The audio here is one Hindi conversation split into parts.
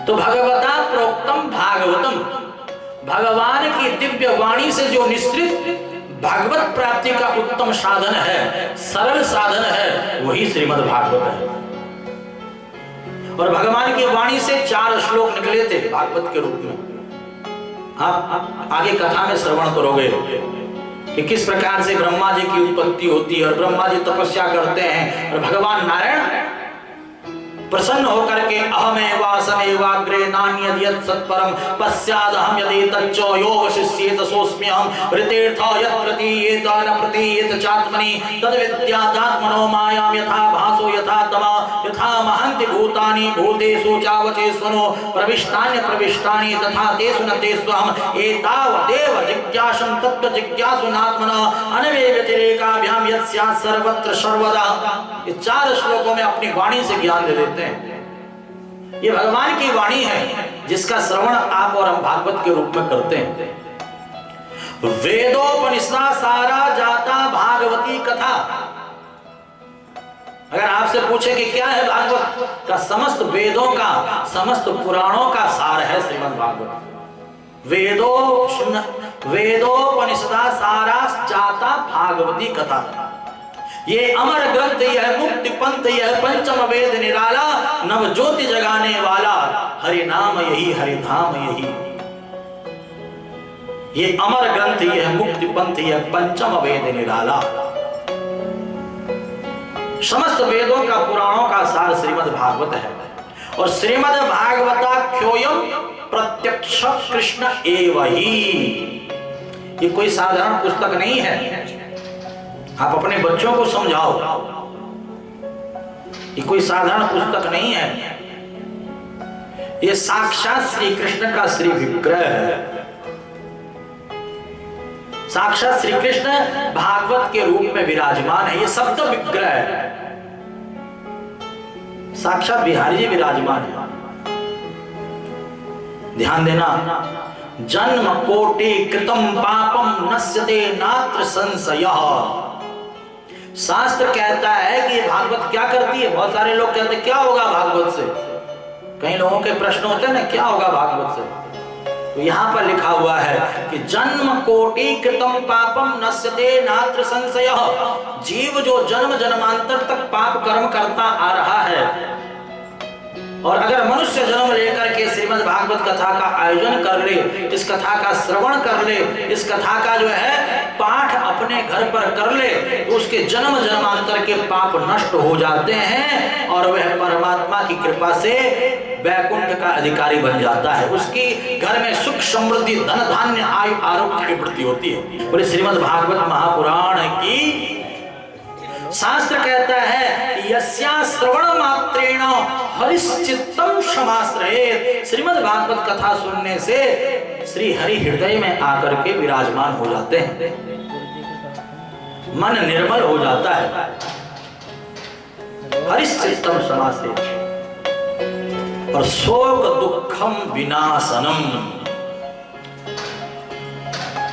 तो भगवता प्रोक्तम भागवतम, भगवान की दिव्य वाणी से जो निश्चित भागवत प्राप्ति का उत्तम साधन है, सरल साधन है, वही श्रीमद् भागवत है। और भगवान की वाणी से 4 श्लोक निकले थे भागवत के रूप में। आप आगे कथा में श्रवण करोगे कि किस प्रकार से ब्रह्मा जी की उत्पत्ति होती है और ब्रह्मा जी तपस्या करते हैं और भगवान नारायण प्रसन्न होकर के अहमेवासमेवाग्रे नान्यद्यत् सत्परम पश्चादहं यदि तच्च योग शिष्येत सोऽस्म्यहं ऋतेर्थ यत् प्रतीयेत न प्रतीयेत चात्मनि तद्विद्यादात्मनो मायां यथा भासो यथा तमा यथा महन्ति भूतानि भूतेषु चावचेष्वनो प्रविष्टानि प्रविष्टानि तथा तेषु न तेष्वहम् एतावदेव जिज्ञासं तत्त्व जिज्ञासुनात्मनः अनवेव्यतिरेकाभ्यां यत् स्यात् सर्वत्र सर्वदा। ये 4 श्लोकों में अपनी वाणी से ज्ञान दे देते हैं। ये भगवान की वाणी है जिसका श्रवण आप और हम भागवत के रूप में करते हैं। वेदोपनिषदा सारा जाता भागवती कथा। अगर आपसे पूछे कि क्या है भागवत, का समस्त वेदों का समस्त पुराणों का सार है श्रीमद् भागवत। वेदोपनिषदा सारा जाता भागवती कथा। ये अमर ग्रंथ, यह मुक्ति पंथ, यह पंचम वेद निराला, नव ज्योति जगाने वाला, हरि नाम यही हरि धाम यही। ये अमर ग्रंथ, यह मुक्ति पंथ, यह पंचम वेद निराला। समस्त वेदों का पुराणों का सार श्रीमद् भागवत है। और श्रीमद् भागवताख्योयम प्रत्यक्ष कृष्ण एव ही। ये कोई साधारण पुस्तक नहीं है। आप अपने बच्चों को समझाओ, ये कोई साधारण पुस्तक नहीं है। ये साक्षात श्री कृष्ण का श्री विग्रह है। साक्षात श्री कृष्ण भागवत के रूप में विराजमान है। ये शब्द विग्रह है। साक्षात बिहारी जी विराजमान है। ध्यान देना, जन्म कोटि कृतम पापम नश्यते नात्र संशयः। शास्त्र कहता है कि ये भागवत क्या करती है। बहुत सारे लोग कहते हैं क्या होगा भागवत से। कई लोगों के प्रश्न होते हैं ना, क्या होगा भागवत से। तो यहां पर लिखा हुआ है कि जन्म कोटि कृतम पापम नश्यते नात्र संशयः। जीव जो जन्म जन्मांतर तक पाप कर्म करता आ रहा है, और अगर मनुष्य जन्म लेकर के श्रीमद् भागवत कथा का आयोजन कर ले, इस कथा का श्रवण कर ले, इस कथा का जो है पाठ अपने घर पर कर ले, तो उसके जन्म जन्मांतर के पाप नष्ट हो जाते हैं और वह परमात्मा की कृपा से वैकुंठ का अधिकारी बन जाता है। उसकी घर में सुख समृद्धि धन धान्य आयु आरोग्य की वृद्धि होती है। बोले श्रीमद् भागवत महापुराण की शास्त्र कहता है यस्या श्रवण मात्रेण हरिश्चित्तम समाश्रयेत्। श्रीमद् भागवत कथा सुनने से श्री हरि हृदय में आकर के विराजमान हो जाते हैं, मन निर्मल हो जाता है। हरिश्चित्तम समाश्रयेत्। और शोक दुखम विनाशनम।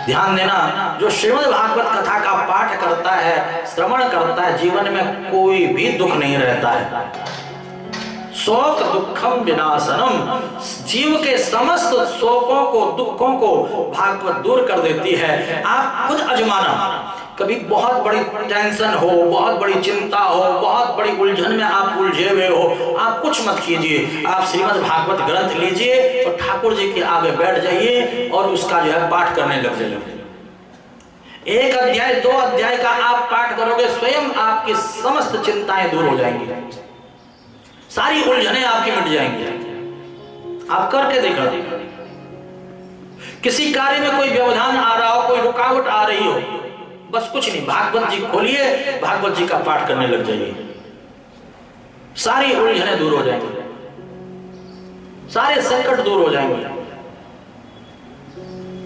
ध्यान देना, जो श्रीमद् भागवत कथा का पाठ करता है, श्रवण करता है, जीवन में कोई भी दुख नहीं रहता है। शोक दुखम विनाशनम। जीव के समस्त शोकों को दुखों को भागवत दूर कर देती है। आप खुद आजमाना, कभी बहुत बड़ी टेंशन हो, बहुत बड़ी चिंता हो, बहुत बड़ी उलझन में आप उलझे हुए हो, आप कुछ मत कीजिए। आप श्रीमद् भागवत ग्रंथ लीजिए और ठाकुर जी के आगे बैठ जाइए और उसका जो है पाठ करने लग जाइए। 1 अध्याय 2 अध्याय का आप पाठ करोगे, स्वयं आपकी समस्त चिंताएं दूर हो जाएंगी, सारी उलझनें आपकी मिट जाएंगी। आप करके देखो। किसी कार्य में कोई व्यवधान आ रहा हो, कोई रुकावट आ रही हो, बस कुछ नहीं, भागवत जी खोलिए, भागवत जी का पाठ करने लग जाइए, सारी उलझनें दूर हो जाएंगी, सारे संकट दूर हो जाएंगे।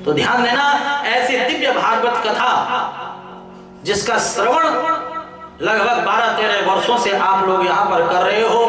तो ध्यान देना, ऐसी दिव्य भागवत कथा जिसका श्रवण लगभग 12-13 वर्षों से आप लोग यहां पर कर रहे हो,